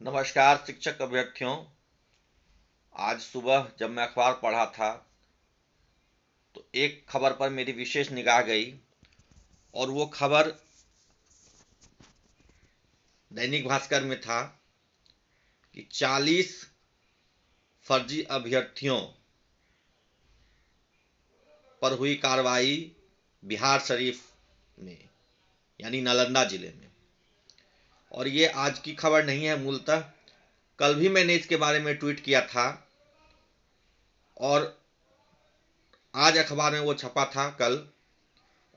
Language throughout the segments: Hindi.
नमस्कार शिक्षक अभ्यर्थियों। आज सुबह जब मैं अखबार पढ़ा था तो एक खबर पर मेरी विशेष निगाह गई और वो खबर दैनिक भास्कर में था कि 40 फर्जी अभ्यर्थियों पर हुई कार्रवाई बिहार शरीफ में, यानी नालंदा जिले में। और ये आज की खबर नहीं है, मूलतः कल भी मैंने इसके बारे में ट्वीट किया था और आज अखबार में वो छपा था कल,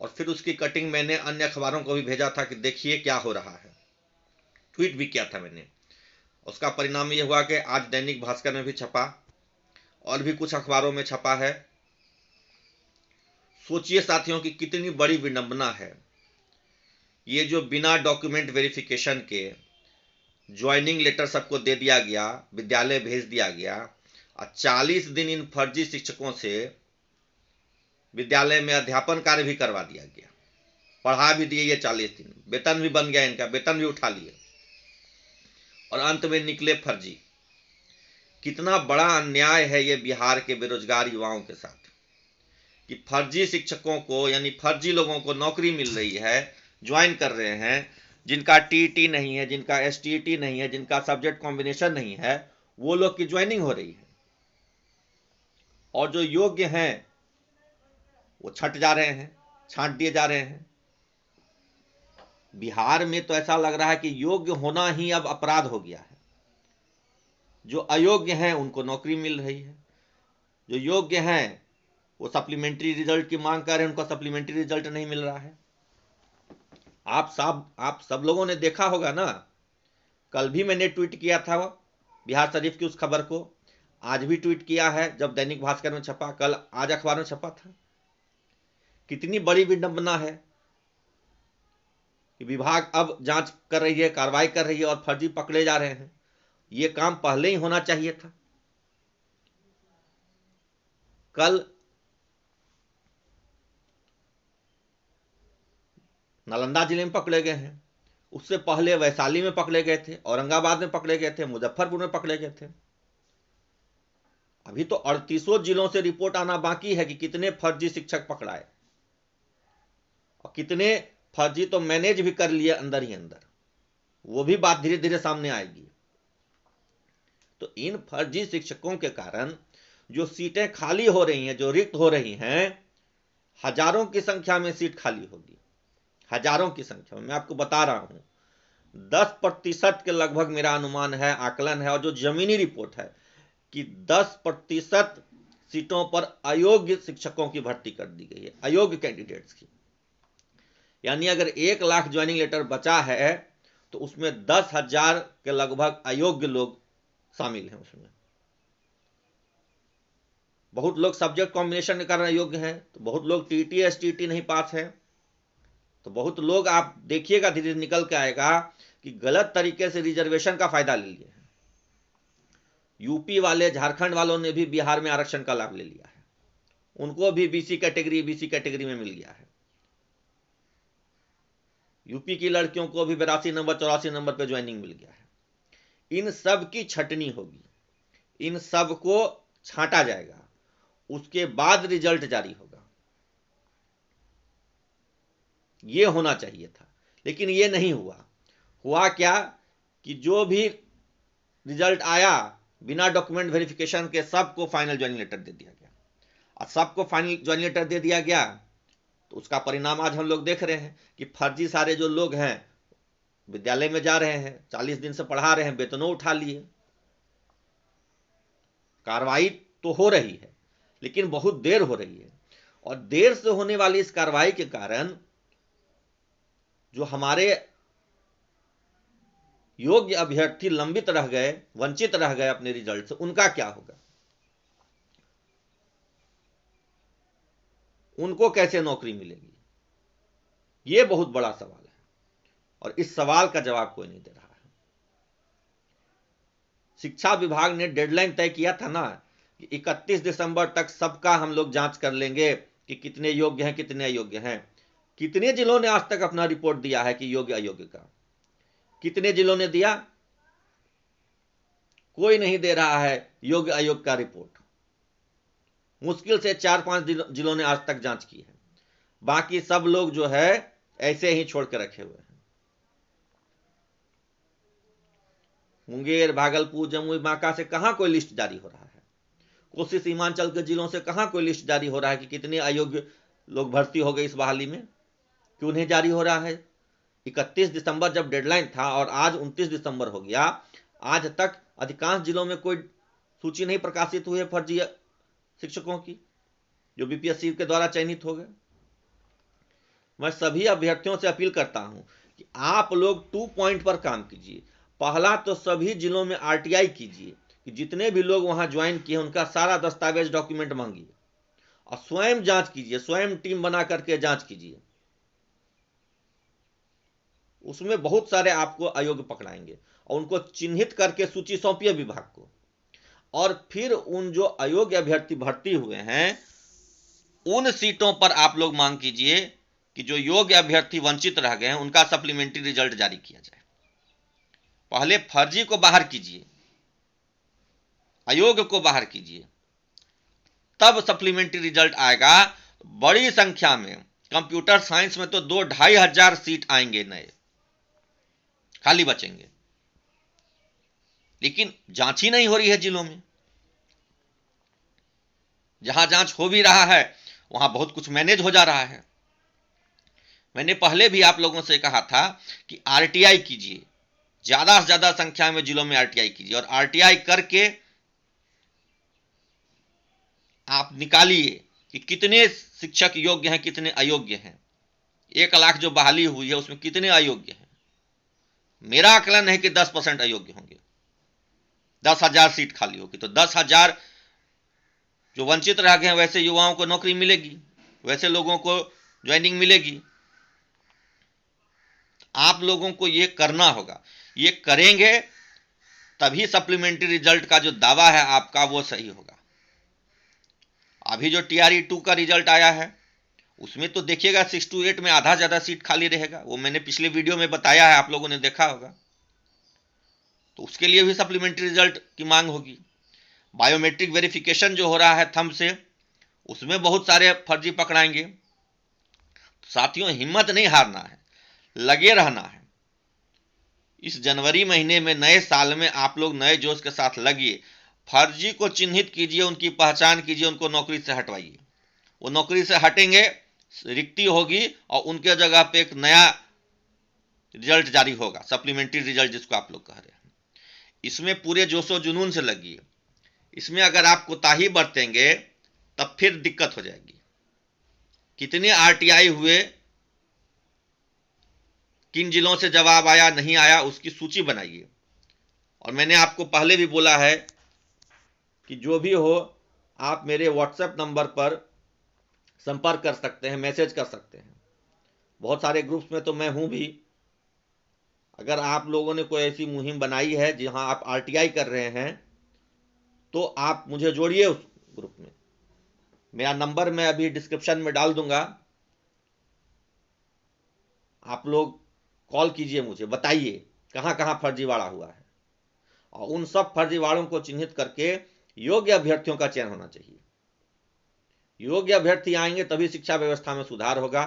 और फिर उसकी कटिंग मैंने अन्य अखबारों को भी भेजा था कि देखिए क्या हो रहा है। ट्वीट भी किया था मैंने। उसका परिणाम ये हुआ कि आज दैनिक भास्कर में भी छपा और भी कुछ अखबारों में छपा है। सोचिए साथियों कि कितनी बड़ी विडंबना है। ये जो बिना डॉक्यूमेंट वेरिफिकेशन के ज्वाइनिंग लेटर सबको दे दिया गया, विद्यालय भेज दिया गया, और 40 दिन इन फर्जी शिक्षकों से विद्यालय में अध्यापन कार्य भी करवा दिया गया, पढ़ा भी दिए ये 40 दिन, वेतन भी बन गया इनका, वेतन भी उठा लिए और अंत में निकले फर्जी। कितना बड़ा अन्याय है ये बिहार के बेरोजगार युवाओं के साथ कि फर्जी शिक्षकों को, यानी फर्जी लोगों को नौकरी मिल रही है, ज्वाइन कर रहे हैं, जिनका टीईटी नहीं है, जिनका एसटीईटी नहीं है, जिनका सब्जेक्ट कॉम्बिनेशन नहीं है, वो लोग की ज्वाइनिंग हो रही है। और जो योग्य हैं वो छट जा रहे हैं, छांट दिए जा रहे हैं। बिहार में तो ऐसा लग रहा है कि योग्य होना ही अब अपराध हो गया है। जो अयोग्य हैं उनको नौकरी मिल रही है, जो योग्य हैं वो सप्लीमेंट्री रिजल्ट की मांग कर रहे हैं, उनको सप्लीमेंट्री रिजल्ट नहीं मिल रहा है। आप सब लोगों ने देखा होगा ना, कल भी मैंने ट्वीट किया था बिहार शरीफ की उस खबर को, आज भी ट्वीट किया है जब दैनिक भास्कर में छपा, कल आज अखबार में छपा था। कितनी बड़ी विडंबना है कि विभाग अब जांच कर रही है, कार्रवाई कर रही है और फर्जी पकड़े जा रहे हैं। ये काम पहले ही होना चाहिए था। कल नालंदा जिले में पकड़े गए हैं, उससे पहले वैशाली में पकड़े गए थे, औरंगाबाद में पकड़े गए थे, मुजफ्फरपुर में पकड़े गए थे। अभी तो 38 जिलों से रिपोर्ट आना बाकी है कि कितने फर्जी शिक्षक पकड़ाए और कितने फर्जी तो मैनेज भी कर लिए अंदर ही अंदर। वो भी बात धीरे धीरे सामने आएगी। तो इन फर्जी शिक्षकों के कारण जो सीटें खाली हो रही हैं, जो रिक्त हो रही हैं, हजारों की संख्या में सीट खाली होगी, हजारों की संख्या में। मैं आपको बता रहा हूं, 10% के लगभग मेरा अनुमान है, आकलन है, और जो जमीनी रिपोर्ट है कि 10% सीटों पर अयोग्य शिक्षकों की भर्ती कर दी गई है, अयोग्य कैंडिडेट्स की। यानी अगर 1 लाख ज्वाइनिंग लेटर बचा है तो उसमें 10,000 के लगभग अयोग्य लोग शामिल हैं उसमें। बहुत लोग सब्जेक्ट कॉम्बिनेशन के कारण अयोग्य हैं, तो बहुत लोग टीटी एसटीटी नहीं पास है, तो बहुत लोग आप देखिएगा धीरे धीरे निकल के आएगा कि गलत तरीके से रिजर्वेशन का फायदा ले लिए हैं। यूपी वाले, झारखंड वालों ने भी बिहार में आरक्षण का लाभ ले लिया है, उनको भी बीसी कैटेगरी में मिल गया है। यूपी की लड़कियों को भी 82 नंबर 84 नंबर पर ज्वाइनिंग मिल गया है। इन सब की छटनी होगी, इन सब को छांटा जाएगा, उसके बाद रिजल्ट जारी होगा। ये होना चाहिए था, लेकिन ये नहीं हुआ। हुआ क्या कि जो भी रिजल्ट आया बिना डॉक्यूमेंट वेरिफिकेशन के सबको फाइनल ज्वाइनिंग लेटर दे दिया गया, और सबको फाइनल ज्वाइनिंग लेटर दे दिया गया तो उसका परिणाम आज हम लोग देख रहे हैं कि फर्जी सारे जो लोग हैं विद्यालय में जा रहे हैं, 40 दिन से पढ़ा रहे हैं, वेतनों उठा लिए। कार्रवाई तो हो रही है लेकिन बहुत देर हो रही है, और देर से होने वाली इस कार्रवाई के कारण जो हमारे योग्य अभ्यर्थी लंबित रह गए, वंचित रह गए अपने रिजल्ट से, उनका क्या होगा? उनको कैसे नौकरी मिलेगी? ये बहुत बड़ा सवाल है और इस सवाल का जवाब कोई नहीं दे रहा है। शिक्षा विभाग ने डेडलाइन तय किया था ना कि 31 दिसंबर तक सबका हम लोग जांच कर लेंगे कि कितने योग्य हैं, कितने अयोग्य हैं। कितने जिलों ने आज तक अपना रिपोर्ट दिया है कि योग्य अयोग्य का? कितने जिलों ने दिया? कोई नहीं दे रहा है योग्य आयोग का रिपोर्ट। मुश्किल से 4-5 जिलों ने आज तक जांच की है, बाकी सब लोग जो है ऐसे ही छोड़ के रखे हुए हैं। मुंगेर, भागलपुर, जमुई, बांका से कहां कोई लिस्ट जारी हो रहा है? कोसी सीमांचल के जिलों से कहां कोई लिस्ट जारी हो रहा है कि कितने अयोग्य लोग भर्ती हो गए इस बहाली में? क्यों नहीं जारी हो रहा है? 31 दिसंबर जब डेडलाइन था और आज 29 दिसंबर हो गया, आज तक अधिकांश जिलों में कोई सूची नहीं प्रकाशित हुई है फर्जी शिक्षकों की जो बीपीएससी के द्वारा चयनित हो गए। मैं सभी अभ्यर्थियों से अपील करता हूं कि आप लोग 2 पॉइंट पर काम कीजिए। पहला तो सभी जिलों में आरटीआई कीजिए कि जितने भी लोग वहां ज्वाइन किए उनका सारा दस्तावेज डॉक्यूमेंट मांगिए और स्वयं जांच कीजिए, स्वयं टीम बना करके जांच कीजिए। उसमें बहुत सारे आपको अयोग्य पकड़ाएंगे और उनको चिन्हित करके सूची सौंपिए विभाग को। और फिर उन जो अयोग्य अभ्यर्थी भर्ती हुए हैं उन सीटों पर आप लोग मांग कीजिए कि जो योग्य अभ्यर्थी वंचित रह गए हैं उनका सप्लीमेंट्री रिजल्ट जारी किया जाए। पहले फर्जी को बाहर कीजिए, अयोग्य को बाहर कीजिए, तब सप्लीमेंट्री रिजल्ट आएगा। बड़ी संख्या में कंप्यूटर साइंस में तो 2-2.5 हजार सीट आएंगे, नए खाली बचेंगे, लेकिन जांच ही नहीं हो रही है जिलों में। जहां जांच हो भी रहा है वहां बहुत कुछ मैनेज हो जा रहा है। मैंने पहले भी आप लोगों से कहा था कि आरटीआई कीजिए, ज्यादा से ज्यादा संख्या में जिलों में आरटीआई कीजिए और आरटीआई करके आप निकालिए कि कितने शिक्षक योग्य हैं, कितने अयोग्य हैं। 1 लाख जो बहाली हुई है उसमें कितने अयोग्य हैं? मेरा आकलन है कि 10% अयोग्य होंगे। 10,000 सीट खाली होगी तो 10,000 जो वंचित रह गए हैं वैसे युवाओं को नौकरी मिलेगी, वैसे लोगों को ज्वाइनिंग मिलेगी। आप लोगों को यह करना होगा, ये करेंगे तभी सप्लीमेंट्री रिजल्ट का जो दावा है आपका वो सही होगा। अभी जो टीआरई 2 का रिजल्ट आया है उसमें तो देखिएगा 6 to 8 में आधा ज्यादा सीट खाली रहेगा। वो मैंने पिछले वीडियो में बताया है, आप लोगों ने देखा होगा। तो उसके लिए भी सप्लीमेंट्री रिजल्ट की मांग होगी। बायोमेट्रिक वेरिफिकेशन जो हो रहा है थंब से, उसमें बहुत सारे फर्जी पकड़ाएंगे। साथियों, हिम्मत नहीं हारना है, लगे रहना है। इस जनवरी महीने में नए साल में आप लोग नए जोश के साथ लगिए, फर्जी को चिन्हित कीजिए, उनकी पहचान कीजिए, उनको नौकरी से हटवाइए। वो नौकरी से हटेंगे, रिक्ति होगी और उनके जगह पे एक नया रिजल्ट जारी होगा, सप्लीमेंट्री रिजल्ट जिसको आप लोग कह रहे हैं। इसमें पूरे जोशो जुनून से लगिए। इसमें अगर आप कोताही बरतेंगे तब फिर दिक्कत हो जाएगी। कितने आरटीआई हुए, किन जिलों से जवाब आया नहीं आया, उसकी सूची बनाइए। और मैंने आपको पहले भी बोला है कि जो भी हो आप मेरे व्हाट्सएप नंबर पर संपर्क कर सकते हैं, मैसेज कर सकते हैं। बहुत सारे ग्रुप्स में तो मैं हूं भी। अगर आप लोगों ने कोई ऐसी मुहिम बनाई है जहां आप आरटीआई कर रहे हैं तो आप मुझे जोड़िए उस ग्रुप में। मेरा नंबर मैं अभी डिस्क्रिप्शन में डाल दूंगा, आप लोग कॉल कीजिए, मुझे बताइए कहां कहां फर्जीवाड़ा हुआ है और उन सब फर्जीवाड़ों को चिन्हित करके योग्य अभ्यर्थियों का चयन होना चाहिए। योग्य अभ्यर्थी आएंगे तभी शिक्षा व्यवस्था में सुधार होगा,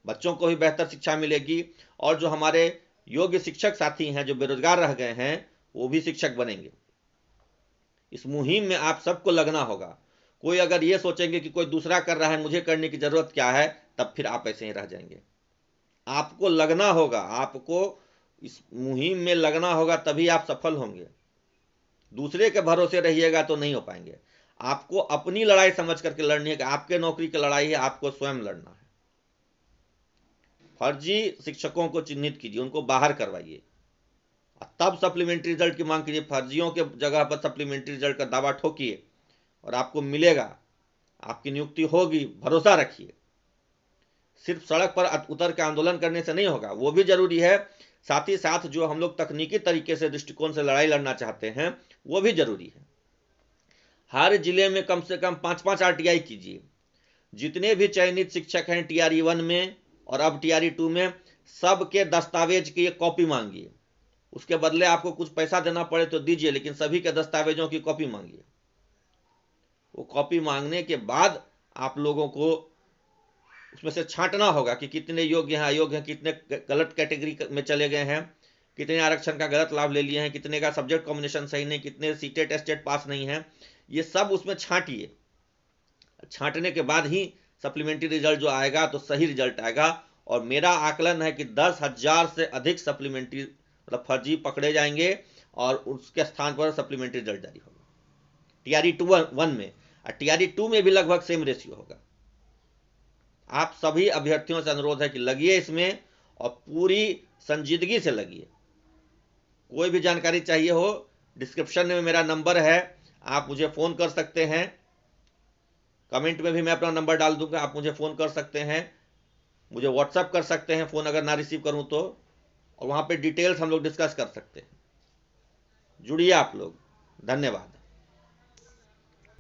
बच्चों को भी बेहतर शिक्षा मिलेगी और जो हमारे योग्य शिक्षक साथी हैं जो बेरोजगार रह गए हैं वो भी शिक्षक बनेंगे। इस मुहिम में आप सबको लगना होगा। कोई अगर ये सोचेंगे कि कोई दूसरा कर रहा है, मुझे करने की जरूरत क्या है, तब फिर आप ऐसे ही रह जाएंगे। आपको लगना होगा, आपको इस मुहिम में लगना होगा, तभी आप सफल होंगे। दूसरे के भरोसे रहिएगा तो नहीं हो पाएंगे। आपको अपनी लड़ाई समझ करके लड़नी है कि आपके नौकरी की लड़ाई है, आपको स्वयं लड़ना है। फर्जी शिक्षकों को चिन्हित कीजिए, उनको बाहर करवाइए, तब सप्लीमेंट्री रिजल्ट की मांग कीजिए। फर्जियों के जगह पर सप्लीमेंट्री रिजल्ट का दावा ठोकिए और आपको मिलेगा, आपकी नियुक्ति होगी, भरोसा रखिए। सिर्फ सड़क पर उतर के आंदोलन करने से नहीं होगा, वो भी जरूरी है। साथ ही साथ जो हम लोग तकनीकी तरीके से दृष्टिकोण से लड़ाई लड़ना चाहते हैं वो भी जरूरी है। हर जिले में कम से कम 5-5 आरटीआई कीजिए। जितने भी चयनित शिक्षक हैं टीआरई 1 में और अब टीआरई 2 में, सबके दस्तावेज की एक कॉपी मांगिए उसके बदले आपको कुछ पैसा देना पड़े तो दीजिए, लेकिन सभी के दस्तावेजों की कॉपी मांगिए। वो कॉपी मांगने के बाद आप लोगों को उसमें से छांटना होगा कि कितने योग्य हैं, अयोग्य हैं, कितने गलत कैटेगरी में चले गए हैं, कितने आरक्षण का गलत लाभ ले लिए हैं, कितने का सब्जेक्ट कॉम्बिनेशन सही नहीं, कितने सीटेट टेस्टेट पास नहीं है। ये सब उसमें छांटिए। छांटने के बाद ही सप्लीमेंट्री रिजल्ट जो आएगा तो सही रिजल्ट आएगा। और मेरा आकलन है कि 10,000 से अधिक सप्लीमेंट्री मतलब फर्जी पकड़े जाएंगे और उसके स्थान पर सप्लीमेंट्री रिजल्ट जारी होगा TRE 1 में। और TRE 2 में भी लगभग सेम रेशियो होगा। आप सभी अभ्यर्थियों से अनुरोध है कि लगिए इसमें और पूरी संजीदगी से लगिए। कोई भी जानकारी चाहिए हो, डिस्क्रिप्शन में मेरा नंबर है, आप मुझे फ़ोन कर सकते हैं। कमेंट में भी मैं अपना नंबर डाल दूंगा, आप मुझे फ़ोन कर सकते हैं, मुझे व्हाट्सएप कर सकते हैं फ़ोन अगर ना रिसीव करूं तो, और वहाँ पे डिटेल्स हम लोग डिस्कस कर सकते हैं। जुड़िए आप लोग। धन्यवाद।